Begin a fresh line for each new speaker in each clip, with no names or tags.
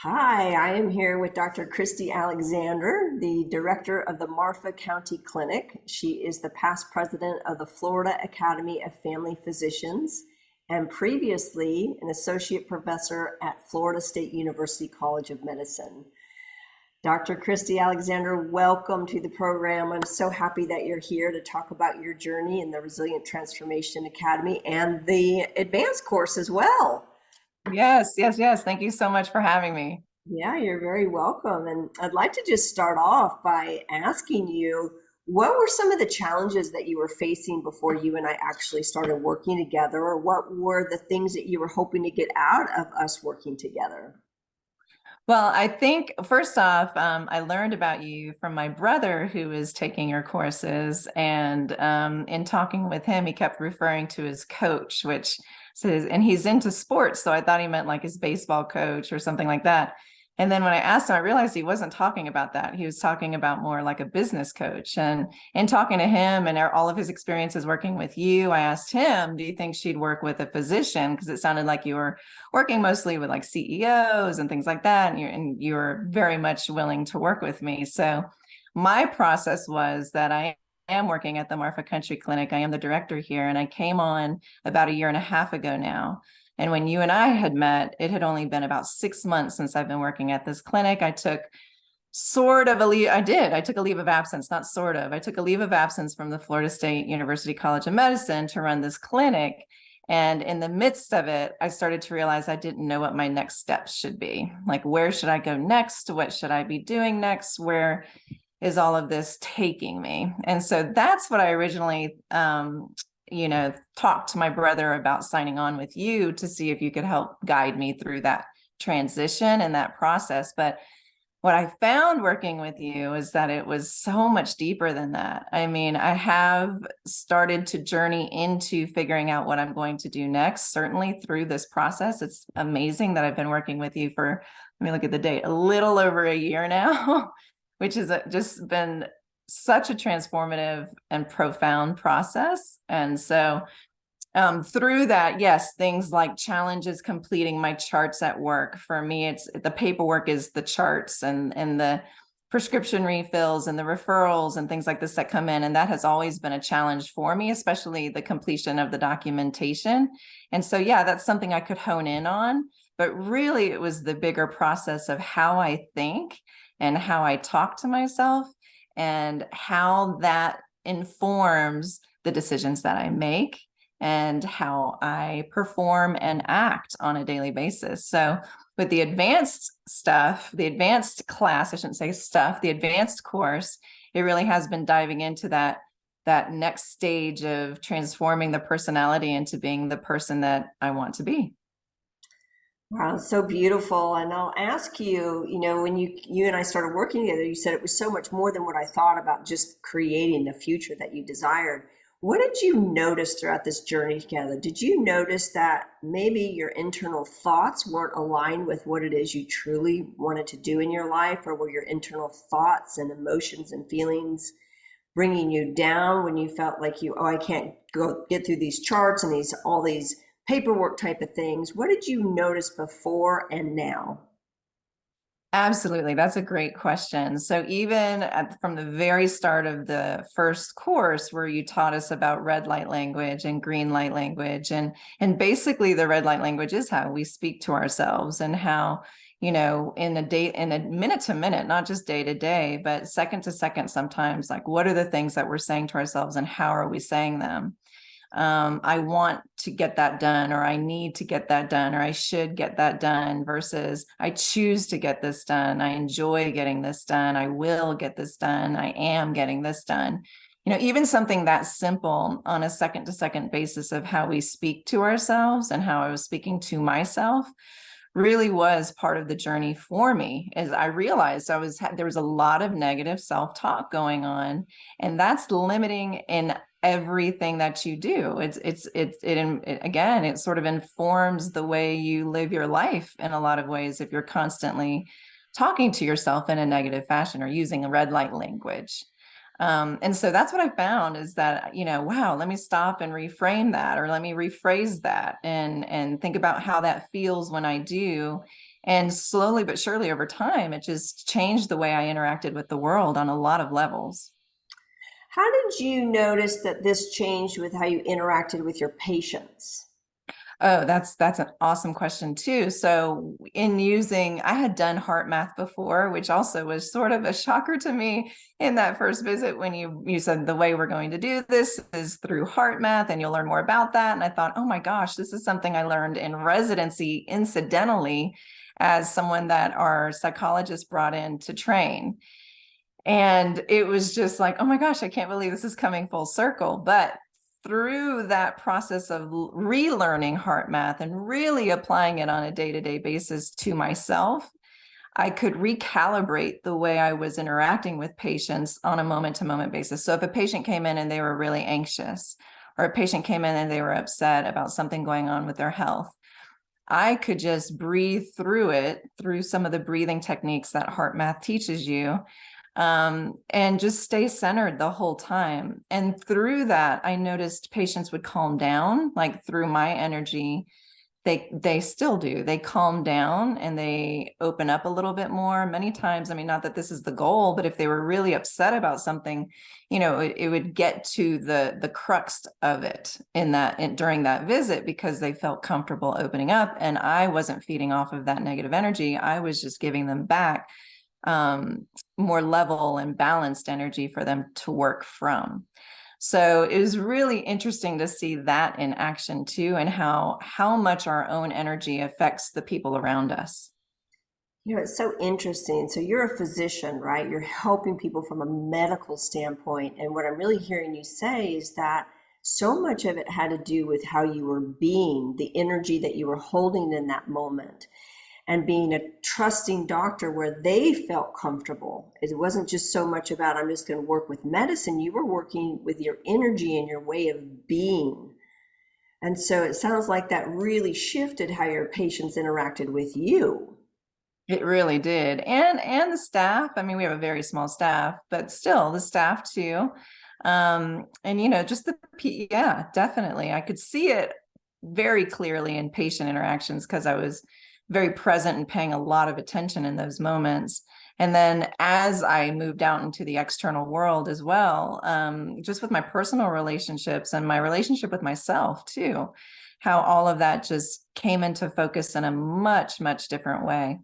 Hi, I am here with Dr. Christie Alexander, the director of the Marfa County Clinic. She is the past president of the Florida Academy of Family Physicians and previously an associate professor at Florida State University College of Medicine. Dr. Christie Alexander, welcome to the program. I'm so happy that you're here to talk about your journey in the Resilient Transformation Academy and the advanced course as well.
Yes, yes, yes. Thank you so much for having me.
Yeah, you're very welcome. And I'd like to just start off by asking you, what were some of the challenges that you were facing before you and I actually started working together, or what were the things that you were hoping to get out of us working together?
Well, I think first off, I learned about you from my brother who was taking your courses. And in talking with him, he kept referring to his coach, which says, and he's into sports. So I thought he meant like his baseball coach or something like that. And then when I asked him, I realized he wasn't talking about that. He was talking about more like a business coach. And in talking to him and all of his experiences working with you, I asked him, do you think she'd work with a physician? Because it sounded like you were working mostly with like CEOs and things like that. And you're very much willing to work with me. So my process was that I am working at the Marfa Country Clinic. I am the director here, and I came on about a year and a half ago now. And when you and I had met, it had only been about 6 months since I've been working at this clinic. I took sort of a leave. I took a leave of absence, not sort of. I took a leave of absence from the Florida State University College of Medicine to run this clinic. And in the midst of it, I started to realize I didn't know what my next steps should be. Like, where should I go next? What should I be doing next? Where is all of this taking me? And so that's what I originally talked to my brother about signing on with you to see if you could help guide me through that transition and that process. But what I found working with you is that it was so much deeper than that. I mean, I have started to journey into figuring out what I'm going to do next, certainly through this process. It's amazing that I've been working with you for, let me look at the date, a little over a year now, which has just been such a transformative and profound process. And so through that, yes, things like challenges completing my charts at work. For me, it's the paperwork is the charts and the prescription refills and the referrals and things like this that come in. And that has always been a challenge for me, especially the completion of the documentation. And so, yeah, that's something I could hone in on. But really, it was the bigger process of how I think and how I talk to myself and how that informs the decisions that I make and how I perform and act on a daily basis. So with the advanced stuff, the advanced class, I shouldn't say stuff, the advanced course, it really has been diving into that next stage of transforming the personality into being the person that I want to be.
Wow, it's so beautiful. And I'll ask you, when you and I started working together, you said it was so much more than what I thought about just creating the future that you desired. What did you notice throughout this journey together? Did you notice that maybe your internal thoughts weren't aligned with what it is you truly wanted to do in your life, or were your internal thoughts and emotions and feelings bringing you down when you felt like I can't go get through these charts and all these paperwork type of things? What did you notice before and now?
Absolutely. That's a great question. So even from the very start of the first course where you taught us about red light language and green light language, and basically the red light language is how we speak to ourselves and how, in a minute to minute, not just day to day, but second to second sometimes, like what are the things that we're saying to ourselves and how are we saying them? I want to get that done, or I need to get that done, or I should get that done, versus I choose to get this done. I enjoy getting this done. I will get this done. I am getting this done. Even something that simple on a second to second basis of how we speak to ourselves and how I was speaking to myself really was part of the journey for me. As I realized there was a lot of negative self-talk going on, and that's limiting in everything that you do. It sort of informs the way you live your life in a lot of ways if you're constantly talking to yourself in a negative fashion or using a red light language. And so that's what I found is that, wow, let me stop and reframe that, or let me rephrase that and think about how that feels when I do. And slowly but surely over time, it just changed the way I interacted with the world on a lot of levels.
How did you notice that this changed with how you interacted with your patients?
Oh, that's an awesome question too. So in using, I had done heart math before, which also was sort of a shocker to me in that first visit when you said the way we're going to do this is through heart math and you'll learn more about that. And I thought, oh my gosh, this is something I learned in residency incidentally as someone that our psychologist brought in to train. And it was just like, oh my gosh, I can't believe this is coming full circle. But through that process of relearning heart math and really applying it on a day-to-day basis to myself, I could recalibrate the way I was interacting with patients on a moment-to-moment basis. So if a patient came in and they were really anxious, or a patient came in and they were upset about something going on with their health, I could just breathe through it through some of the breathing techniques that heart math teaches you, and just stay centered the whole time. And through that, I noticed patients would calm down, like through my energy. They still do. They calm down and they open up a little bit more. Many times, I mean, not that this is the goal, but if they were really upset about something, it would get to the crux of it during that visit because they felt comfortable opening up, and I wasn't feeding off of that negative energy. I was just giving them back more level and balanced energy for them to work from. So it was really interesting to see that in action too, and how much our own energy affects the people around us.
It's so interesting. So you're a physician, right? You're helping people from a medical standpoint. And what I'm really hearing you say is that so much of it had to do with how you were being, the energy that you were holding in that moment, and being a trusting doctor where they felt comfortable. It wasn't just so much about, I'm just going to work with medicine. You were working with your energy and your way of being. And so it sounds like that really shifted how your patients interacted with you.
It really did. And the staff, I mean, we have a very small staff, but still the staff too. And just yeah, definitely. I could see it very clearly in patient interactions because I was very present and paying a lot of attention in those moments. And then as I moved out into the external world as well, just with my personal relationships and my relationship with myself too, how all of that just came into focus in a much, much different way.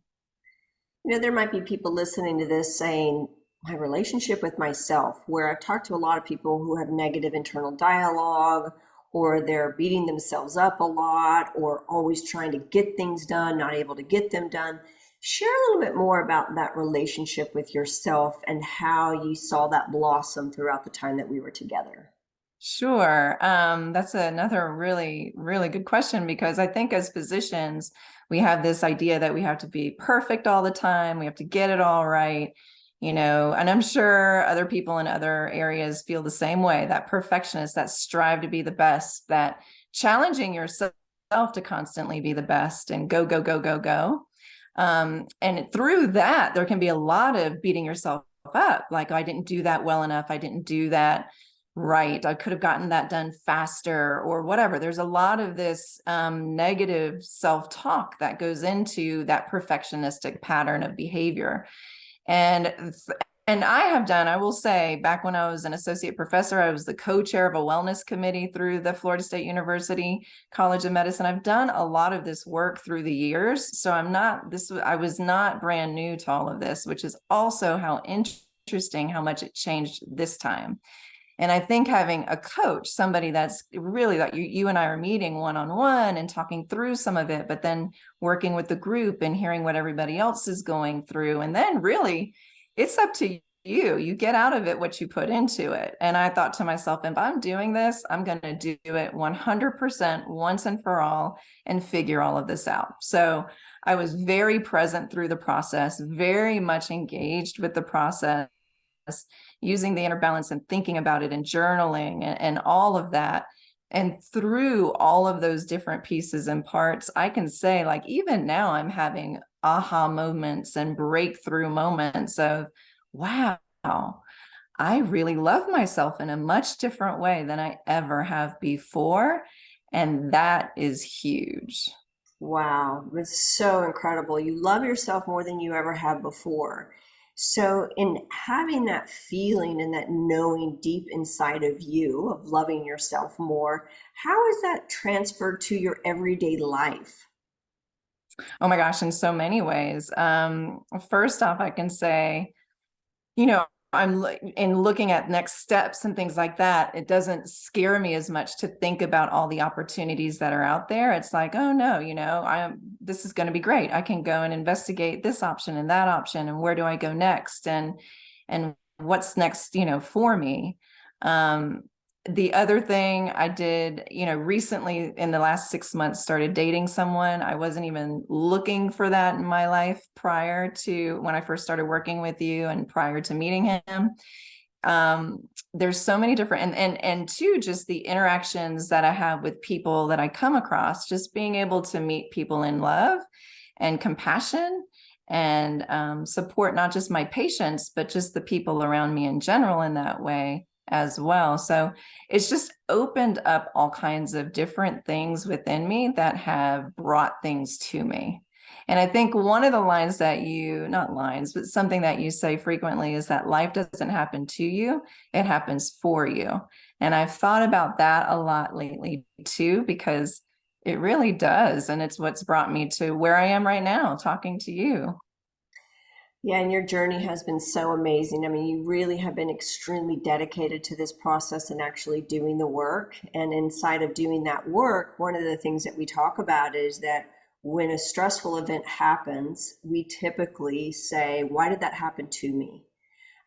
There might be people listening to this saying, my relationship with myself, where I've talked to a lot of people who have negative internal dialogue, or they're beating themselves up a lot, or always trying to get things done, not able to get them done. Share a little bit more about that relationship with yourself and how you saw that blossom throughout the time that we were together.
Sure. That's another really, really good question because I think as physicians, we have this idea that we have to be perfect all the time. We have to get it all right, and I'm sure other people in other areas feel the same way, that perfectionists that strive to be the best, that challenging yourself to constantly be the best and go, go, go, go, go. And through that, there can be a lot of beating yourself up. Like, I didn't do that well enough. I didn't do that right. I could have gotten that done faster or whatever. There's a lot of this negative self-talk that goes into that perfectionistic pattern of behavior. And I will say, back when I was an associate professor, I was the co-chair of a wellness committee through the Florida State University College of Medicine. I've done a lot of this work through the years. So I was not brand new to all of this, which is also how interesting how much it changed this time. And I think having a coach, somebody that's really like you and I are meeting one-on-one and talking through some of it, but then working with the group and hearing what everybody else is going through. And then really it's up to you. You get out of it what you put into it. And I thought to myself, if I'm doing this, I'm going to do it 100% once and for all and figure all of this out. So I was very present through the process, very much engaged with the process, using the inner balance and thinking about it and journaling and all of that. And through all of those different pieces and parts, I can say, like, even now I'm having aha moments and breakthrough moments of, wow, I really love myself in a much different way than I ever have before. And that is huge.
Wow, it's so incredible. You love yourself more than you ever have before. So, in having that feeling and that knowing deep inside of you of loving yourself more, how is that transferred to your everyday life?
Oh my gosh, in so many ways. First off, I can say, you know, in looking at next steps and things like that, it doesn't scare me as much to think about all the opportunities that are out there. It's like, oh no, this is going to be great. I can go and investigate this option and that option, and where do I go next? And what's next, for me. Um, the other thing I did, recently in the last 6 months, started dating someone. I wasn't even looking for that in my life prior to when I first started working with you and prior to meeting him. There's so many different, and two, just the interactions that I have with people that I come across, just being able to meet people in love and compassion and support not just my patients, but just the people around me in general in that way as well. So it's just opened up all kinds of different things within me that have brought things to me. And I think one of the lines that not lines, but something that you say frequently is that life doesn't happen to you, it happens for you. And I've thought about that a lot lately too, because it really does. And it's what's brought me to where I am right now, talking to you.
Yeah, and your journey has been so amazing. I mean, you really have been extremely dedicated to this process and actually doing the work. And inside of doing that work, one of the things that we talk about is that when a stressful event happens, we typically say, why did that happen to me?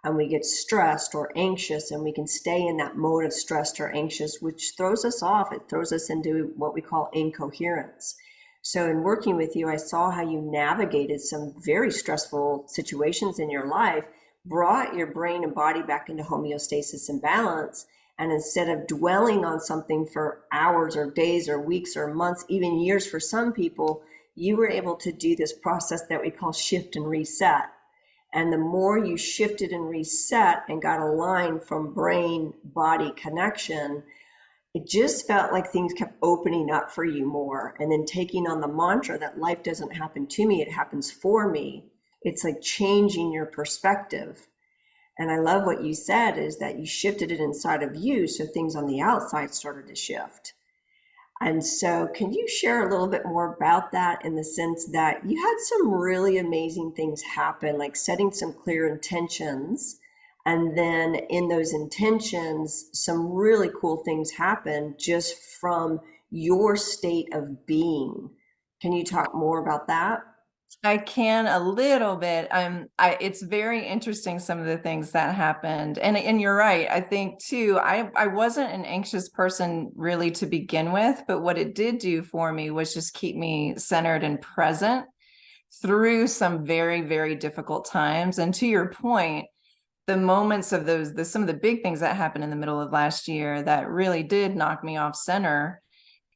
And we get stressed or anxious, and we can stay in that mode of stressed or anxious, which throws us off. It throws us into what we call incoherence. So, in working with you, I saw how you navigated some very stressful situations in your life, brought your brain and body back into homeostasis and balance. And instead of dwelling on something for hours or days or weeks or months, even years for some people, you were able to do this process that we call shift and reset. And the more you shifted and reset and got aligned from brain body connection, it just felt like things kept opening up for you more. And then taking on the mantra that life doesn't happen to me, it happens for me. It's like changing your perspective. And I love what you said is that you shifted it inside of you so things on the outside started to shift. And so, can you share a little bit more about that in the sense that you had some really amazing things happen, like setting some clear intentions, and then in those intentions, some really cool things happen just from your state of being? Can you talk more about that?
I can a little bit. It's very interesting some of the things that happened. And you're right. I think too, I wasn't an anxious person really to begin with, but what it did do for me was just keep me centered and present through some very, very difficult times. And to your point, the moments of some of the big things that happened in the middle of last year that really did knock me off center,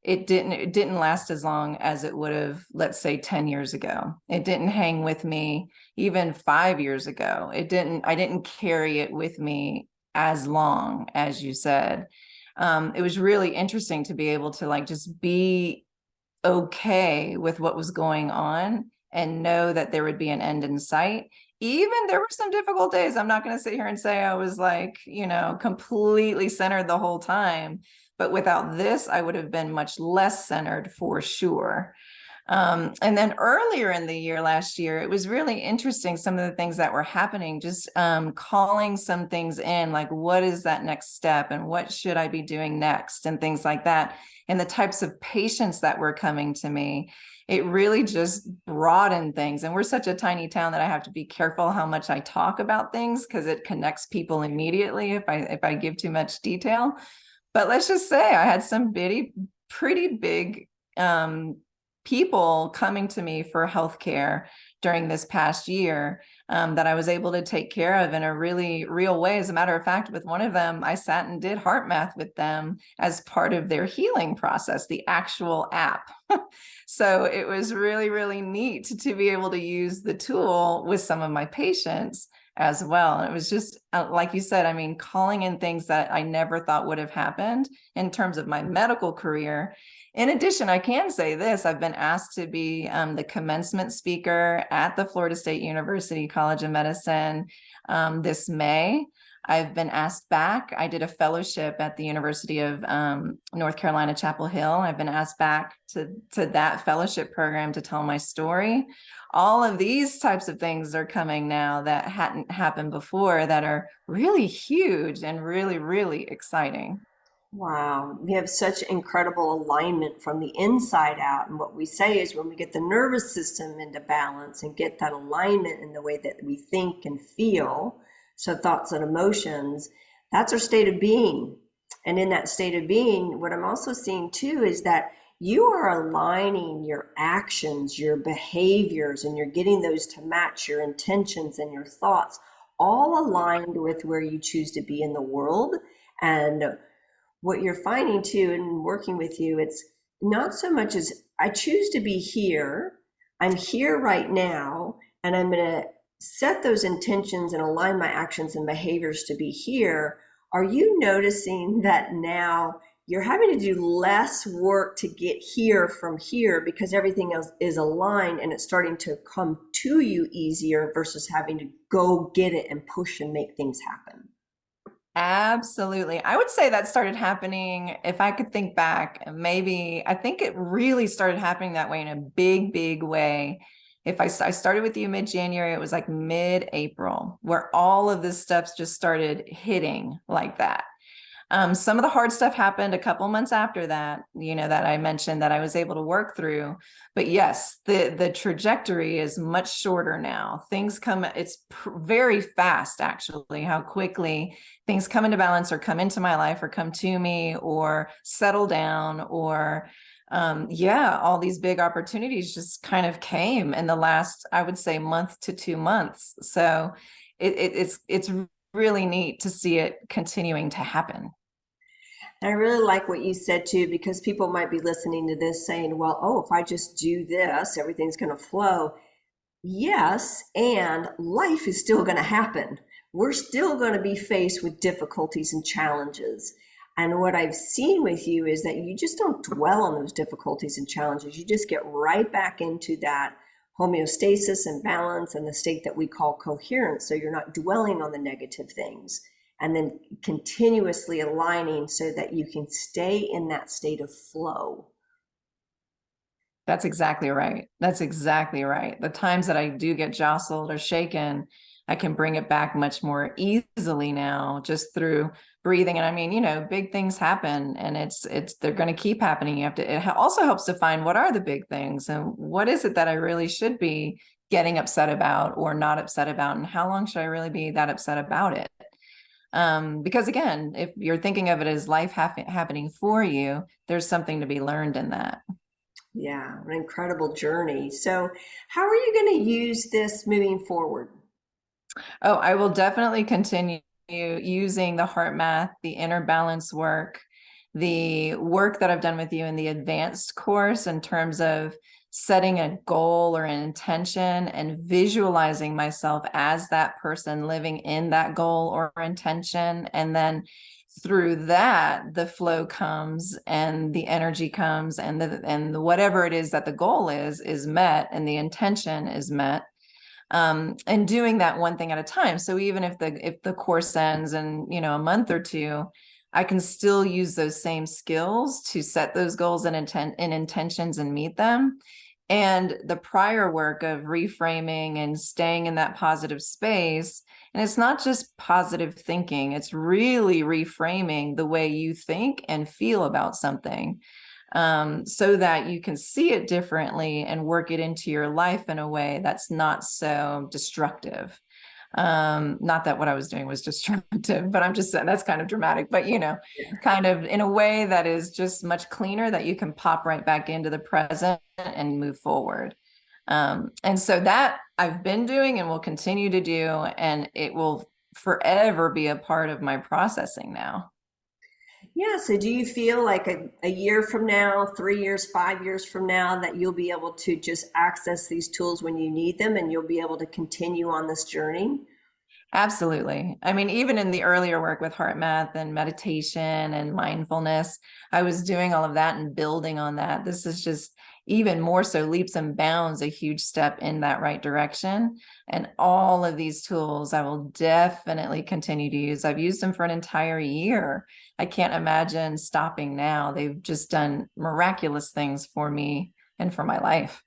it didn't last as long as it would have, let's say, 10 years ago. It didn't hang with me even 5 years ago. I didn't carry it with me as long as you said. It was really interesting to be able to like just be okay with what was going on and know that there would be an end in sight. Even there were some difficult days. I'm not going to sit here and say I was like, completely centered the whole time. But without this, I would have been much less centered for sure. And then earlier in the year, last year, it was really interesting. Some of the things that were happening, just calling some things in, like what is that next step and what should I be doing next and things like that. And the types of patients that were coming to me, it really just broadened things. And we're such a tiny town that I have to be careful how much I talk about things because it connects people immediately if I give too much detail. But let's just say I had some pretty big people coming to me for healthcare during this past year that I was able to take care of in a really real way. As a matter of fact, with one of them, I sat and did heart math with them as part of their healing process, the actual app. So it was really, really neat to be able to use the tool with some of my patients as well. And it was just like you said, I mean, calling in things that I never thought would have happened in terms of my medical career. In addition, I can say this: I've been asked to be the commencement speaker at the Florida State University College of Medicine this May. I've been asked back. I did a fellowship at the University of North Carolina, Chapel Hill. I've been asked back to that fellowship program to tell my story. All of these types of things are coming now that hadn't happened before, that are really huge and really, really exciting.
Wow, we have such incredible alignment from the inside out. And what we say is when we get the nervous system into balance and get that alignment in the way that we think and feel, so thoughts and emotions, that's our state of being. And in that state of being, what I'm also seeing too is that you are aligning your actions, your behaviors, and you're getting those to match your intentions and your thoughts, all aligned with where you choose to be in the world. And what you're finding too in working with you, it's not so much as I choose to be here, I'm here right now, and I'm going to set those intentions and align my actions and behaviors to be here. Are you noticing that now you're having to do less work to get here from here because everything else is aligned and it's starting to come to you easier versus having to go get it and push and make things happen?
Absolutely. I would say that started happening, if I could think back, maybe I think it really started happening that way in a big, big way. If I started with you mid-January, it was like mid-April, where all of this stuff just started hitting like that. Some of the hard stuff happened a couple months after that, that I mentioned that I was able to work through. But yes, the trajectory is much shorter now. Things come, it's very fast, actually, how quickly things come into balance or come into my life or come to me or settle down or all these big opportunities just kind of came in the last, I would say, month to 2 months. So it's really neat to see it continuing to happen.
I really like what you said too, because people might be listening to this saying, well, oh, if I just do this, everything's going to flow. Yes, and life is still going to happen. We're still going to be faced with difficulties and challenges. And what I've seen with you is that you just don't dwell on those difficulties and challenges. You just get right back into that homeostasis and balance and the state that we call coherence. So you're not dwelling on the negative things and then continuously aligning so that you can stay in that state of flow.
That's exactly right. That's exactly right. The times that I do get jostled or shaken, I can bring it back much more easily now just through breathing. And I mean, big things happen and they're going to keep happening. It also helps to find what are the big things and what is it that I really should be getting upset about or not upset about, and how long should I really be that upset about it? Because again, if you're thinking of it as life happening for you, there's something to be learned in that.
Yeah, an incredible journey. So, how are you going to use this moving forward?
Oh, I will definitely continue using the heart math, the inner balance work, the work that I've done with you in the advanced course in terms of setting a goal or an intention and visualizing myself as that person living in that goal or intention. And then through that, the flow comes and the energy comes and the whatever it is that the goal is met and the intention is met, and doing that one thing at a time. So even if the course ends in a month or two, I can still use those same skills to set those goals and intentions and meet them. And the prior work of reframing and staying in that positive space. And it's not just positive thinking, it's really reframing the way you think and feel about something, so that you can see it differently and work it into your life in a way that's not so destructive. Not that what I was doing was destructive, but I'm just saying that's kind of dramatic, but kind of in a way that is just much cleaner, that you can pop right back into the present and move forward. And so that I've been doing and will continue to do, and it will forever be a part of my processing now.
Yeah, so do you feel like a year from now, 3 years, 5 years from now, that you'll be able to just access these tools when you need them and you'll be able to continue on this journey?
Absolutely. I mean, even in the earlier work with heart math and meditation and mindfulness, I was doing all of that and building on that. This is just even more so leaps and bounds, a huge step in that right direction. And all of these tools I will definitely continue to use. I've used them for an entire year. I can't imagine stopping now. They've just done miraculous things for me and for my life.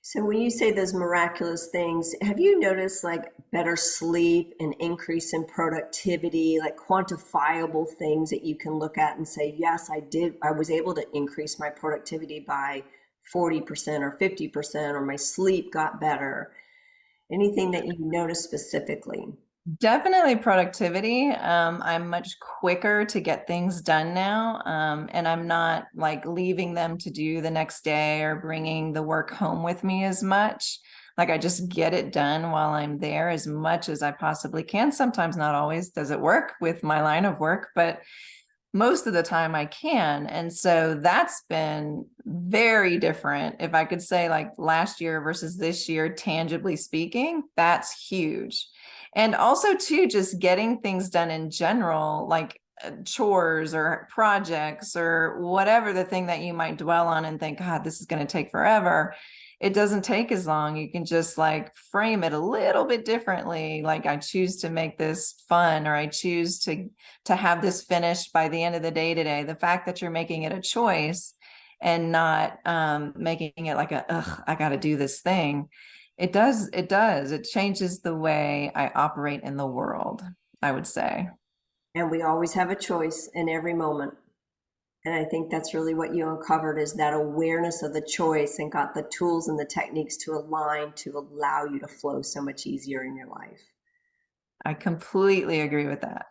So when you say those miraculous things, have you noticed like better sleep, an increase in productivity, like quantifiable things that you can look at and say, yes, I was able to increase my productivity by 40% or 50%, or my sleep got better? Anything that you notice specifically?
Definitely productivity. I'm much quicker to get things done now. And I'm not like leaving them to do the next day or bringing the work home with me as much. Like I just get it done while I'm there as much as I possibly can. Sometimes not always does it work with my line of work, but most of the time I can. And so that's been very different. If I could say like last year versus this year, tangibly speaking, that's huge. And also too, just getting things done in general, like chores or projects or whatever the thing that you might dwell on and think, God, this is going to take forever. It doesn't take as long. You can just like frame it a little bit differently. Like I choose to make this fun, or I choose to have this finished by the end of the day today. The fact that you're making it a choice and not making it like a, ugh, I got to do this thing. It changes the way I operate in the world, I would say.
And we always have a choice in every moment. And I think that's really what you uncovered, is that awareness of the choice and got the tools and the techniques to align to allow you to flow so much easier in your life.
I completely agree with that.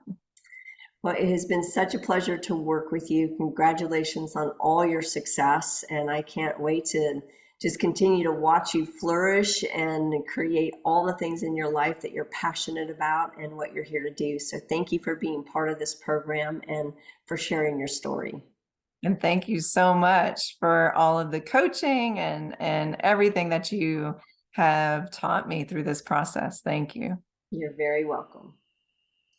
Well, it has been such a pleasure to work with you. Congratulations on all your success. And I can't wait to just continue to watch you flourish and create all the things in your life that you're passionate about and what you're here to do. So thank you for being part of this program and for sharing your story.
And thank you so much for all of the coaching and everything that you have taught me through this process. Thank you.
You're very welcome.